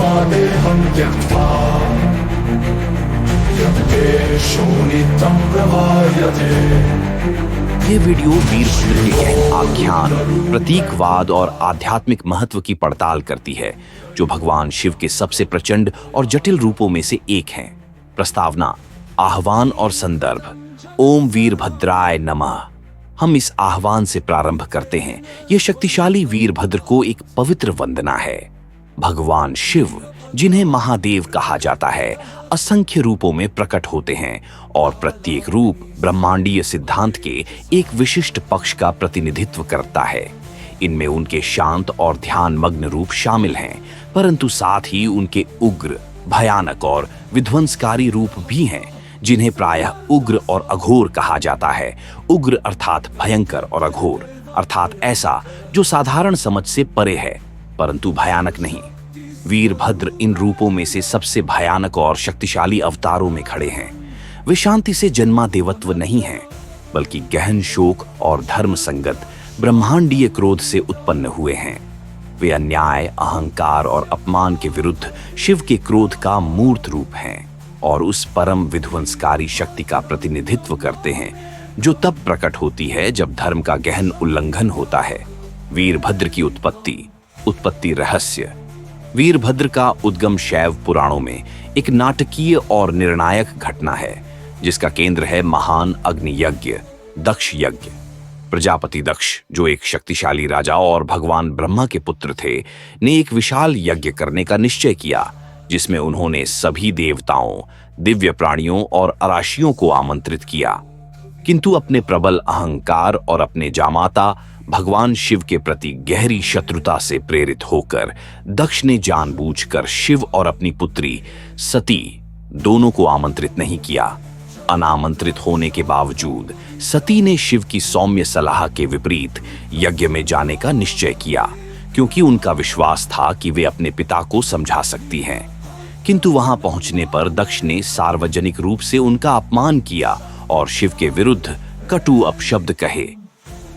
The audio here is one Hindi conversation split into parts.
स्वादेहं त्यक्त्वा यद् शोणितं प्रभायते। ये वीडियो वीरभद्र के गहन आख्यान, प्रतीकवाद और आध्यात्मिक महत्व की पड़ताल करती है, जो भगवान शिव के सबसे प्रचंड और जटिल रूपों में से एक हैं। प्रस्तावना, आह्वान और संदर्भ। ओम वीरभद्राय नमः। हम इस आह्वान से प्रारंभ करते हैं। यह शक्तिशाली वीरभद्र को एक पवित्र वंदना है। भगवान शिव, जिन्हें महादेव कहा जाता है, असंख्य रूपों में प्रकट होते हैं और प्रत्येक रूप ब्रह्मांडीय सिद्धांत के एक विशिष्ट पक्ष का प्रतिनिधित्व करता है। इनमें उनके शांत और ध्यान मग्न रूप शामिल हैं, परंतु साथ ही उनके उग्र, भयानक और विध्वंसकारी रूप भी हैं, जिन्हें प्रायः उग्र और अघोर कहा जाता है। उग्र अर्थात भयंकर और अघोर अर्थात ऐसा जो साधारण समझ से परे है, परंतु भयानक नहीं। वीरभद्र इन रूपों में से सबसे भयानक और शक्तिशाली अवतारों में खड़े हैं। वे शांति से जन्मा देवत्व नहीं हैं, बल्कि गहन शोक और धर्म संगत ब्रह्मांडीय क्रोध से उत्पन्न हुए हैं। वे अन्याय, अहंकार और अपमान के विरुद्ध शिव के क्रोध का मूर्त रूप हैं और उस परम विध्वंसकारी शक्ति का प्रतिनिधित्व करते हैं, जो तब प्रकट होती है जब धर्म का गहन उल्लंघन होता है। वीरभद्र की उत्पत्ति रहस्य। वीरभद्र का उद्गम शैव पुराणों में एक नाटकीय और निर्णायक घटना है, जिसका केंद्र है महान अग्नि यज्ञ, दक्ष यज्ञ। प्रजापति दक्ष, जो एक शक्तिशाली राजा और भगवान ब्रह्मा के पुत्र थे, ने एक विशाल यज्ञ करने का निश्चय किया, जिसमें उन्होंने सभी देवताओं, दिव्य प्राणियों और अराशियों को आमंत्रित किया। किंतु अपने प्रबल अहंकार और अपने जामाता भगवान शिव के प्रति गहरी शत्रुता से प्रेरित होकर दक्ष ने जानबूझकर शिव और अपनी पुत्री सती दोनों को आमंत्रित नहीं किया। अनामंत्रित होने के बावजूद सती ने शिव की सौम्य सलाह के विपरीत यज्ञ में जाने का निश्चय किया, क्योंकि उनका विश्वास था कि वे अपने पिता को समझा सकती हैं। किंतु वहां पहुंचने पर दक्ष ने सार्वजनिक रूप से उनका अपमान किया और शिव के विरुद्ध कटु अपशब्द कहे।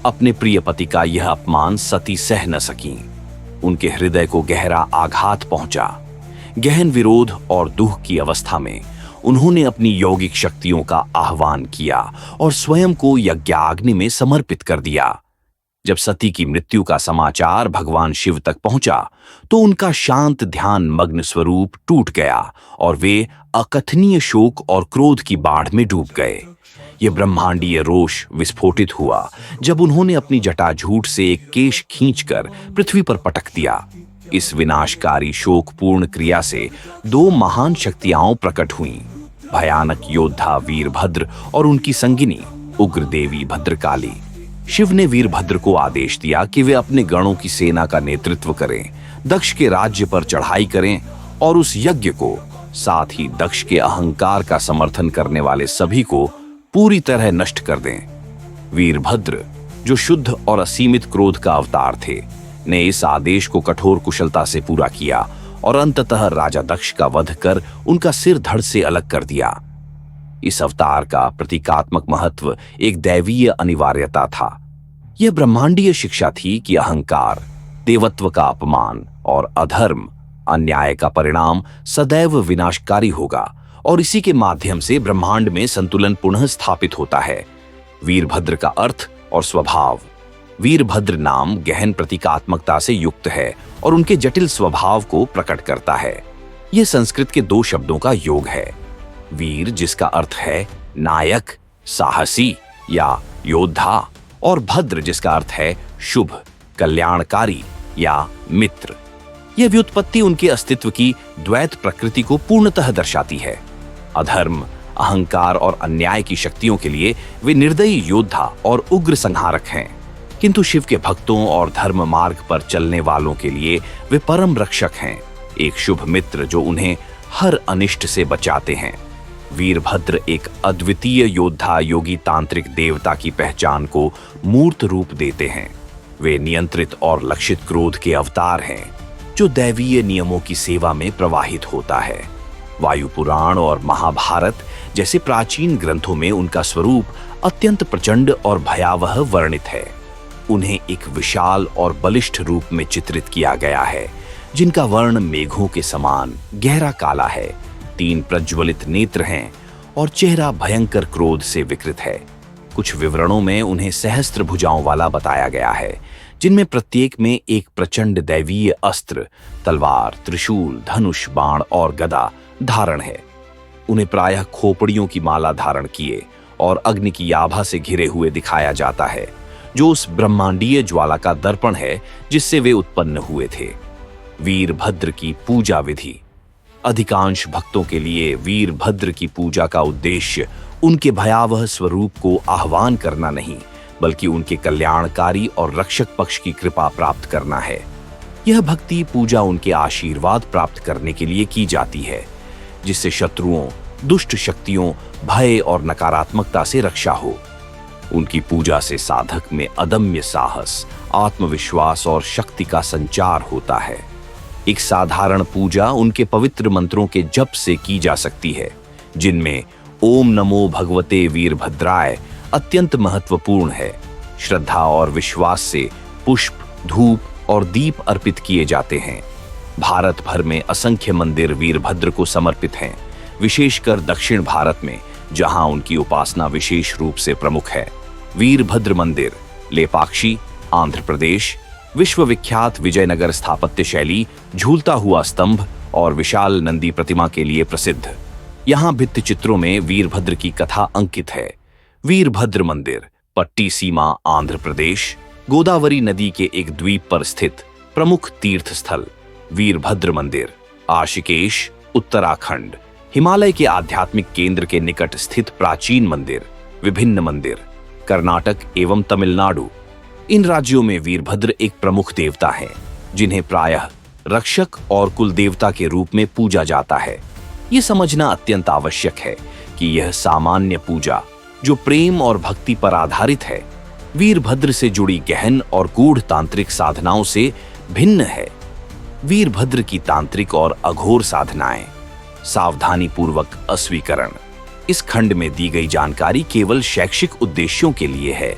अपने प्रिय पति का यह अपमान सती सह न सकी। उनके हृदय को गहरा आघात पहुंचा। गहन विरोध और दुख की अवस्था में उन्होंने अपनी यौगिक शक्तियों का आह्वान किया और स्वयं को यज्ञाग्नि में समर्पित कर दिया। जब सती की मृत्यु का समाचार भगवान शिव तक पहुंचा, तो उनका शांत ध्यान मग्न स्वरूप टूट गया और वे अकथनीय शोक और क्रोध की बाढ़ में डूब गए। यह ब्रह्मांडीय रोष विस्फोटित हुआ जब उन्होंने अपनी जटाजूट से एक केश खींचकर पृथ्वी पर पटक दिया। इस विनाशकारी शोकपूर्ण क्रिया से दो महान शक्तियां प्रकट हुईं, भयानक योद्धा वीरभद्र और उनकी संगिनी उग्र देवी भद्रकाली। शिव ने वीरभद्र को आदेश दिया कि वे अपने गणों की सेना का नेतृत्व करें, दक्ष के राज्य पर चढ़ाई करें और उस यज्ञ को, साथ ही दक्ष के अहंकार का समर्थन करने वाले सभी को पूरी तरह नष्ट कर दें। वीरभद्र, जो शुद्ध और असीमित क्रोध का अवतार थे, ने इस आदेश को कठोर कुशलता से पूरा किया और अंततः राजा दक्ष का वध कर उनका सिर धड़ से अलग कर दिया। इस अवतार का प्रतीकात्मक महत्व एक दैवीय अनिवार्यता था। यह ब्रह्मांडीय शिक्षा थी कि अहंकार, देवत्व का अपमान और अधर्म, अन्याय का परिणाम सदैव विनाशकारी होगा और इसी के माध्यम से ब्रह्मांड में संतुलन पुनः स्थापित होता है। वीरभद्र का अर्थ और स्वभाव। वीरभद्र नाम गहन प्रतीकात्मकता से युक्त है और उनके जटिल स्वभाव को प्रकट करता है। यह संस्कृत के दो शब्दों का योग है। वीर, जिसका अर्थ है नायक, साहसी या योद्धा, और भद्र, जिसका अर्थ है शुभ, कल्याणकारी या मित्र। यह व्युत्पत्ति उनके अस्तित्व की द्वैत प्रकृति को पूर्णतः दर्शाती है। अधर्म, अहंकार और अन्याय की शक्तियों के लिए वे निर्दयी योद्धा और उग्र संहारक हैं, किंतु शिव के भक्तों और धर्म मार्ग पर चलने वालों के लिए वे परम रक्षक हैं, एक शुभ मित्र जो उन्हें हर अनिष्ट से बचाते हैं। वीरभद्र एक अद्वितीय योद्धा, योगी, तांत्रिक देवता की पहचान को मूर्त रूप देते हैं। वे नियंत्रित और लक्षित क्रोध के अवतार हैं, जो दैवीय नियमों की सेवा में प्रवाहित होता है। वायु पुराण और महाभारत जैसे प्राचीन ग्रंथों में उनका स्वरूप अत्यंत प्रचंड और भयावह वर्णित है। उन्हें एक विशाल और बलिष्ठ रूप में चित्रित किया गया है, जिनका वर्ण मेघों के समान गहरा काला है, 3 प्रज्वलित नेत्र हैं और चेहरा भयंकर क्रोध से विकृत है। कुछ विवरणों में उन्हें सहस्त्र भुजाओं वाला बताया गया है, जिनमें प्रत्येक में एक प्रचंड दैवीय अस्त्र, तलवार, त्रिशूल, धनुष, बाण और गदा धारण है। उन्हें प्रायः खोपड़ियों की माला धारण किए और अग्नि की आभा से घिरे हुए दिखाया जाता है, जो उस ब्रह्मांडीय ज्वाला का दर्पण है जिससे वे उत्पन्न हुए थे। वीरभद्र की पूजा विधि। अधिकांश भक्तों के लिए वीरभद्र की पूजा का उद्देश्य उनके भयावह स्वरूप को आह्वान करना नहीं, बल्कि उनके कल्याणकारी और रक्षक पक्ष की कृपा प्राप्त करना है। यह भक्ति पूजा उनके आशीर्वाद प्राप्त करने के लिए की जाती है, जिससे शत्रुओं, दुष्ट शक्तियों, भय और नकारात्मकता से रक्षा हो। उनकी पूजा से साधक में अदम्य साहस, आत्मविश्वास और शक्ति का संचार होता है। एक साधारण पूजा उनके पवित्र मंत्रों के जप से की जा सकती है, जिनमें ओम नमो भगवते वीरभद्राय अत्यंत महत्वपूर्ण है। श्रद्धा और विश्वास से पुष्प, धूप और दीप अर्पित किए जाते हैं। भारत भर में असंख्य मंदिर वीरभद्र को समर्पित हैं, विशेषकर दक्षिण भारत में, जहां उनकी उपासना विशेष रूप से प्रमुख है। वीरभद्र मंदिर लेपाक्षी, आंध्र प्रदेश। विश्वविख्यात विजयनगर स्थापत्य शैली, झूलता हुआ स्तंभ और विशाल नंदी प्रतिमा के लिए प्रसिद्ध। यहाँ भित्ति चित्रों में वीरभद्र की कथा अंकित है। वीरभद्र मंदिर पट्टी सीमा, आंध्र प्रदेश। गोदावरी नदी के एक द्वीप पर स्थित प्रमुख तीर्थ स्थल। वीरभद्र मंदिर आशिकेश, उत्तराखंड। हिमालय के आध्यात्मिक केंद्र के निकट स्थित प्राचीन मंदिर। विभिन्न मंदिर कर्नाटक एवं तमिलनाडु। इन राज्यों में वीरभद्र एक प्रमुख देवता हैं, जिन्हें प्रायः रक्षक और कुल देवता के रूप में पूजा जाता है। ये समझना अत्यंत आवश्यक है कि यह सामान्य पूजा, जो प्रेम और भक्ति पर आधारित है, वीरभद्र से जुड़ी गहन और गूढ़ तांत्रिक साधनाओं से भिन्न है। वीरभद्र की तांत्रिक और अघोर साधनाएं। सावधानी पूर्वक अस्वीकरण। इस खंड में दी गई जानकारी केवल शैक्षिक उद्देश्यों के लिए है।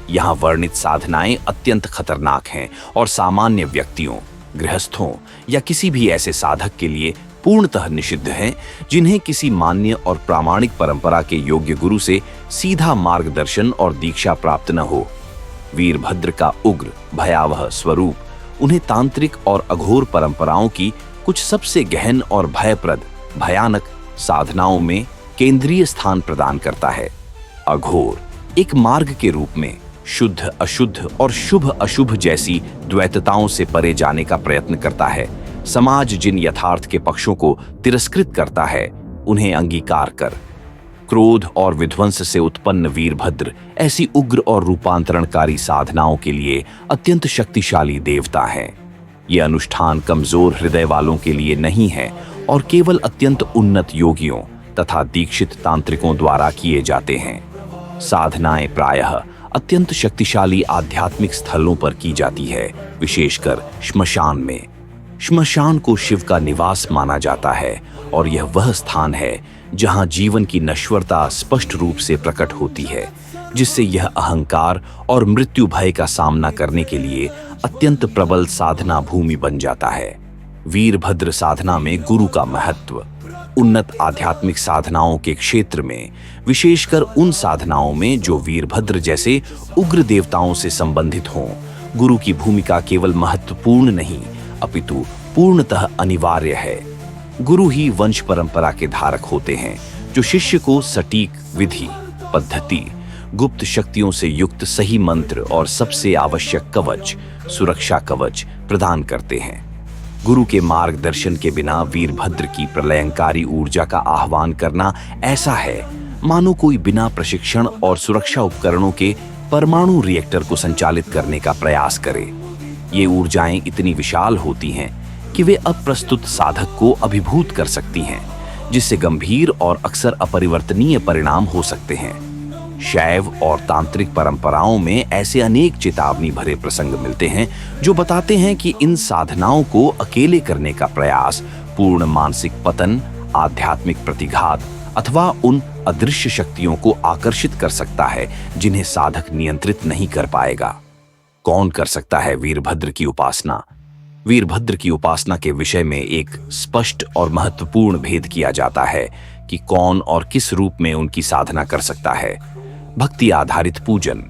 यहाँ वर्णित साधनाएं अत्यंत खतरनाक हैं और सामान्य व्यक्तियों, गृहस्थों या किसी भी ऐसे साधक के लिए पूर्णतः निषिद्ध हैं, जिन्हें किसी मान्य और प्रामाणिक परंपरा के योग्य गुरु से सीधा मार्गदर्शन और दीक्षा प्राप्त न हो। वीरभद्र का उग्र, भयावह स्वरूप उन्हें तांत्रिक और अघोर परंपराओं की कुछ सबसे गहन और भयप्रद, भयानक साधनाओं में केंद्रीय स्थान प्रदान करता है। अघोर एक मार्ग के रूप में शुद्ध अशुद्ध और शुभ अशुभ जैसी द्वैतताओं से परे जाने का प्रयत्न करता है। समाज जिन यथार्थ के पक्षों को तिरस्कृत करता है, उन्हें अंगीकार कर। क्रोध और विध्वंस से उत्पन्न वीरभद्र ऐसी उग्र और रूपांतरणकारी साधनाओं के लिए अत्यंत शक्तिशाली देवता हैं। ये अनुष्ठान कमजोर हृदय वालों के लिए नहीं है और केवल अत्यंत उन्नत योगियों तथा दीक्षित तांत्रिकों द्वारा किए जाते हैं। साधनाएं प्रायः अत्यंत शक्तिशाली आध्यात्मिक स्थलों पर की जाती है, विशेषकर श्मशान में। श्मशान को शिव का निवास माना जाता है और यह वह स्थान है जहां जीवन की नश्वरता स्पष्ट रूप से प्रकट होती है, जिससे यह अहंकार और मृत्यु भय का सामना करने के लिए अत्यंत प्रबल साधना भूमि बन जाता है। वीरभद्र साधना में गुरु का महत्व। उन्नत आध्यात्मिक साधनाओं के क्षेत्र में, विशेषकर उन साधनाओं में जो वीरभद्र जैसे उग्र देवताओं से संबंधित हों, गुरु की भूमिका केवल महत्वपूर्ण नहीं अपितु पूर्णतः अनिवार्य है। गुरु ही वंश परंपरा के धारक होते हैं, जो शिष्य को सटीक विधि, पद्धति, गुप्त शक्तियों से युक्त सही मंत्र और सबसे आवश्यक कवच, सुरक्षा कवच प्रदान करते हैं। गुरु के मार्गदर्शन के बिना वीरभद्र की प्रलयंकारी ऊर्जा का आह्वान करना ऐसा है मानो कोई बिना प्रशिक्षण और सुरक्षा उपकरणों के परमाणु रिएक्टर को संचालित करने का प्रयास करे। ये ऊर्जाएं इतनी विशाल होती हैं कि वे अप्रस्तुत साधक को अभिभूत कर सकती हैं, जिससे गंभीर और अक्सर अपरिवर्तनीय परिणाम हो सकते हैं। शैव और तांत्रिक परंपराओं में ऐसे अनेक चेतावनी भरे प्रसंग मिलते हैं जो बताते हैं कि इन साधनाओं को अकेले करने का प्रयास पूर्ण मानसिक पतन, आध्यात्मिक प्रतिघात अथवा उन अदृश्य शक्तियों को आकर्षित कर सकता है जिन्हें साधक नियंत्रित नहीं कर पाएगा। कौन कर सकता है वीरभद्र की उपासना? वीरभद्र की उपासना के विषय में एक स्पष्ट और महत्वपूर्ण भेद किया जाता है कि कौन और किस रूप में उनकी साधना कर सकता है। भक्ति आधारित पूजन,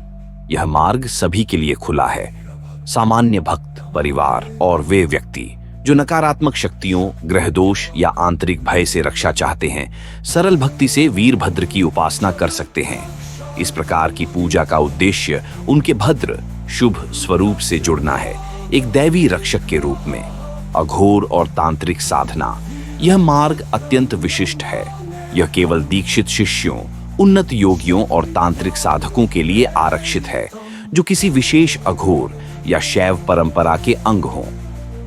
यह मार्ग सभी के लिए खुला है। सामान्य भक्त, परिवार और वे व्यक्ति जो नकारात्मक शक्तियों, ग्रह दोष या आंतरिक भय से रक्षा चाहते हैं, सरल भक्ति से वीरभद्र की उपासना कर सकते हैं। इस प्रकार की पूजा का उद्देश्य उनके भद्र, शुभ स्वरूप से जुड़ना है, एक दैवी रक्षक के रूप में। अघोर और तांत्रिक साधना, यह मार्ग अत्यंत विशिष्ट है। यह केवल दीक्षित शिष्यों, उन्नत योगियों और तांत्रिक साधकों के लिए आरक्षित है, जो किसी विशेष अघोर या शैव परंपरा के अंग हों।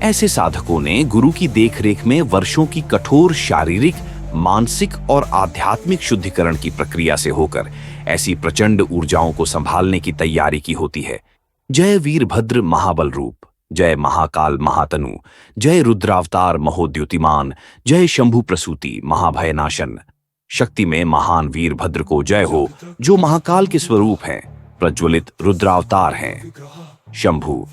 ऐसे साधकों ने गुरु की देखरेख में वर्षों की कठोर शारीरिक, मानसिक और आध्यात्मिक शुद्धिकरण की प्रक्रिया से होकर ऐसी प्रचंड ऊर्जाओं को संभालने की तैयारी की होती है। जय वीरभद्र महाबल रूप, जय महाकाल महातनु, जय रुद्रावतार महोद्युतिमान, जय शंभु प्रसूति महाभयनाशन। शक्ति में महान वीरभद्र को जय हो, जो महाकाल के स्वरूप हैं, प्रज्वलित रुद्रावतार हैं। शंभु,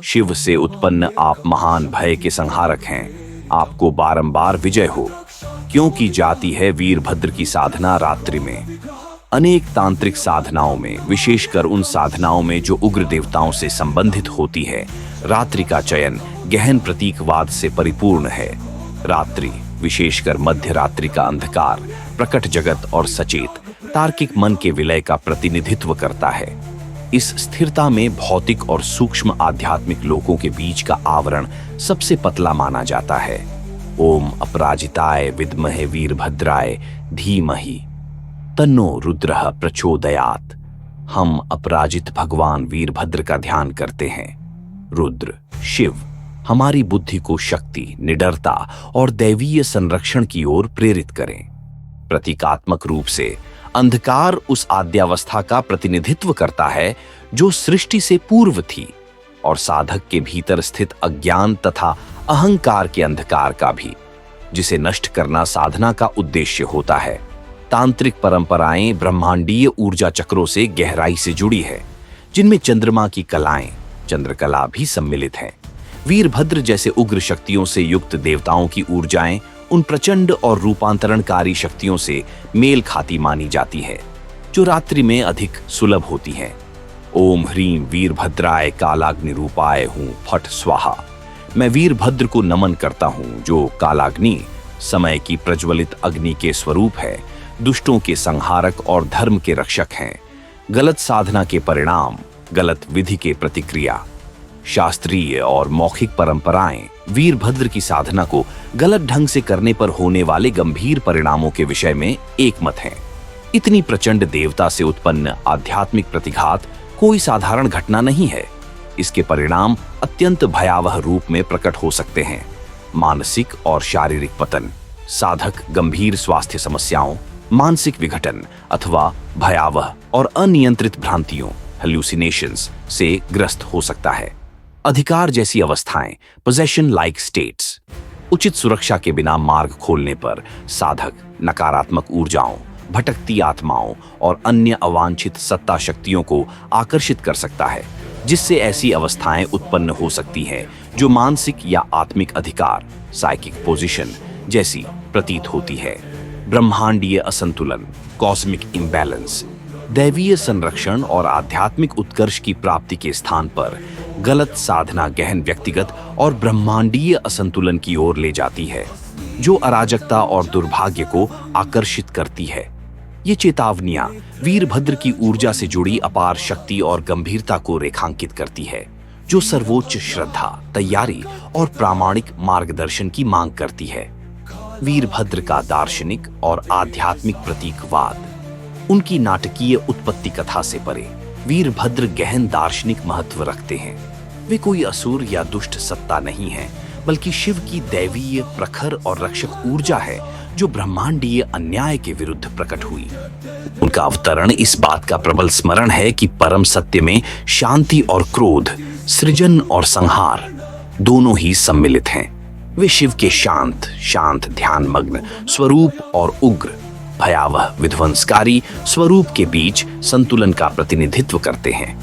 शिव से उत्पन्न आप महान भय के संहारक हैं। आपको बारंबार विजय हो, क्योंकि जाती है वीरभद्र की साधना रात्रि में। अनेक तांत्रिक साधनाओं में, विशेषकर उन साधनाओं में जो उग्र देवताओं से संबंधित होती है, रात्रि का चयन गहन प्रतीकवाद से परिपूर्ण है। रात्रि, विशेषकर मध्य रात्रि का अंधकार, प्रकट जगत और सचेत तार्किक मन के विलय का प्रतिनिधित्व करता है। इस स्थिरता में भौतिक और सूक्ष्म आध्यात्मिक लोकों के बीच का आवरण सबसे पतला माना जाता है। ओम अपराजिताय विद्महे वीरभद्राय धीमहि तन्नो रुद्रः प्रचोदयात्। हम अपराजित भगवान वीरभद्र का ध्यान करते हैं। रुद्र, शिव, हमारी बुद्धि को शक्ति, निडरता और दैवीय संरक्षण की ओर प्रेरित करें। प्रतीकात्मक रूप से अंधकार उस आद्यावस्था का प्रतिनिधित्व करता है जो सृष्टि से पूर्व थी, और साधक के भीतर स्थित अज्ञान तथा अहंकार के अंधकार का भी, जिसे नष्ट करना साधना का उद्देश्य होता है। तांत्रिक परंपराएं ब्रह्मांडीय ऊर्जा चक्रों से गहराई से जुड़ी है, जिनमें चंद्रमा की कलाएं, चंद्रकला भी सम्मिलित हैं। वीरभद्र जैसे उग्र शक्तियों से युक्त देवताओं की ऊर्जाएं उन प्रचंड और रूपांतरणकारी शक्तियों से मेल खाती मानी जाती है, जो रात्रि में अधिक सुलभ होती हैं। ओम ह्रीम वीरभद्राय कालाग्नि रूपाय हूं फट स्वाहा। मैं वीरभद्र को नमन करता हूं, जो कालाग्नि, समय की प्रज्वलित अग्नि के स्वरूप है, दुष्टों के संहारक और धर्म के रक्षक हैं। गलत साधना के परिणाम, गलत विधि के प्रतिक्रिया। शास्त्रीय और मौखिक परंपराएं वीरभद्र की साधना को गलत ढंग से करने पर होने वाले गंभीर परिणामों के विषय में एकमत हैं। इतनी प्रचंड देवता से उत्पन्न आध्यात्मिक प्रतिघात कोई साधारण घटना नहीं है। इसके परिणाम अत्यंत भयावह रूप में प्रकट हो सकते हैं। मानसिक और शारीरिक पतन, साधक गंभीर स्वास्थ्य समस्याओं, मानसिक विघटन अथवा भयावह और अनियंत्रित भ्रांतियों, हेल्यूसिनेशंस से ग्रस्त हो सकता है। अधिकार जैसी अवस्थाएं, पोजेशन लाइक स्टेट्स। उचित सुरक्षा के बिना मार्ग खोलने पर साधक नकारात्मक ऊर्जाओं, भटकती आत्माओं और अन्य अवांछित सत्ता शक्तियों को आकर्षित कर सकता है, जिससे ऐसी अवस्थाएं उत्पन्न हो सकती हैं जो मानसिक या आत्मिक अधिकार, साइकिक पोजीशन जैसी प्रतीत होती है। ब्रह्मांडीय असंतुलन, कॉस्मिक इम्बैलेंस, दैवीय संरक्षण और आध्यात्मिक उत्कर्ष की प्राप्ति के स्थान पर गलत साधना गहन व्यक्तिगत और ब्रह्मांडीय असंतुलन की ओर ले जाती है, जो अराजकता और दुर्भाग्य को आकर्षित करती है। ये चेतावनियां वीरभद्र की ऊर्जा से जुड़ी अपार शक्ति और गंभीरता को रेखांकित करती है, जो सर्वोच्च श्रद्धा, तैयारी और प्रामाणिक मार्गदर्शन की मांग करती है। वीरभद्र का दार्शनिक और आध्यात्मिक प्रतीकवाद। उनकी नाटकीय उत्पत्ति कथा से परे वीरभद्र गहन दार्शनिक महत्व रखते हैं। वे कोई असुर या दुष्ट सत्ता नहीं है, बल्कि शिव की दैवीय प्रखर और रक्षक ऊर्जा है, जो ब्रह्मांडीय अन्याय के विरुद्ध प्रकट हुई। उनका अवतरण इस बात का प्रबल स्मरण है कि परम सत्य में शांति और क्रोध, सृजन और संहार दोनों ही सम्मिलित हैं। वे शिव के शांत ध्यानमग्न स्वरूप और उग्र, भयावह विध्वंसकारी स्वरूप के बीच संतुलन का प्रतिनिधित्व करते हैं।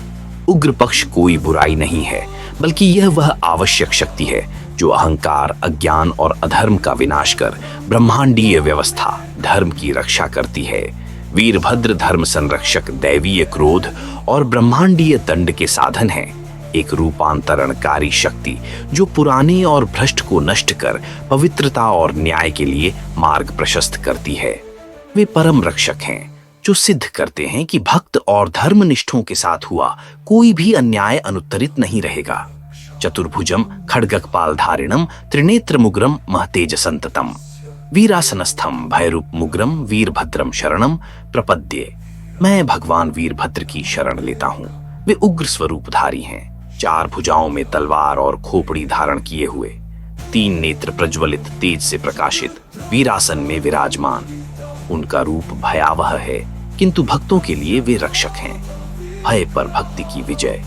उग्र पक्ष कोई बुराई नहीं है, बल्कि यह वह आवश्यक शक्ति है जो अहंकार, अज्ञान और अधर्म का विनाश कर ब्रह्मांडीय व्यवस्था, धर्म की रक्षा करती है। वीरभद्र धर्म संरक्षक, दैवीय क्रोध और ब्रह्मांडीय दंड के साधन हैं। एक रूपांतरणकारी शक्ति जो पुराने और भ्रष्ट को नष्ट कर पवित्रता और न्याय के लिए मार्ग प्रशस्त करती है। वे परम रक्षक हैं जो सिद्ध करते हैं कि भक्त और धर्मनिष्ठों के साथ हुआ कोई भी अन्याय अनुत्तरित नहीं रहेगा। चतुर्भुजम खड्गकपाल धारिणम त्रिनेत्र मुग्रम महतेज संततम वीरासनस्थम भयरूप मुग्रम वीरभद्रम शरणम प्रपद्ये। मैं भगवान वीरभद्र की शरण लेता हूँ। वे उग्र स्वरूपधारी हैं, 4 भुजाओं में तलवार और खोपड़ी धारण किए हुए, 3 नेत्र प्रज्वलित तेज से प्रकाशित, वीरासन में विराजमान। उनका रूप भयावह है, किंतु भक्तों के लिए वे रक्षक हैं। भय पर भक्ति की विजय।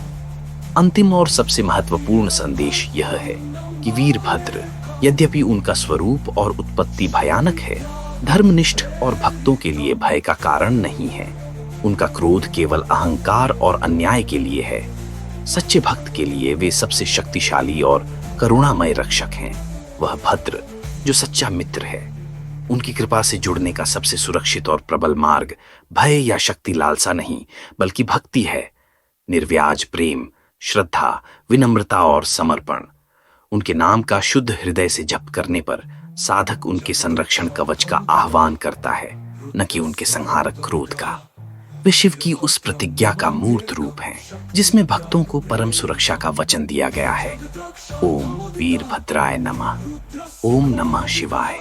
अंतिम और सबसे महत्वपूर्ण संदेश यह है कि वीरभद्र, यद्यपि उनका स्वरूप और उत्पत्ति भयानक है, धर्मनिष्ठ और भक्तों के लिए भय का कारण नहीं है। उनका क्रोध केवल अहंकार और अन्याय के लिए है। सच्चे भक्त के लिए वे सबसे शक्तिशाली और करुणामय रक्षक हैं। वह भद्र जो सच्चा मित्र है। उनकी कृपा से जुड़ने का सबसे सुरक्षित और प्रबल मार्ग भय या शक्ति लालसा नहीं, बल्कि भक्ति है। निर्व्याज प्रेम, श्रद्धा, विनम्रता और समर्पण। उनके नाम का शुद्ध हृदय से जप करने पर साधक उनके संरक्षण कवच का आह्वान करता है, न कि उनके संहारक क्रोध का। वे शिव की उस प्रतिज्ञा का मूर्त रूप हैं जिसमें भक्तों को परम सुरक्षा का वचन दिया गया है। ओम वीरभद्राय नमः। ओम नमः शिवाय।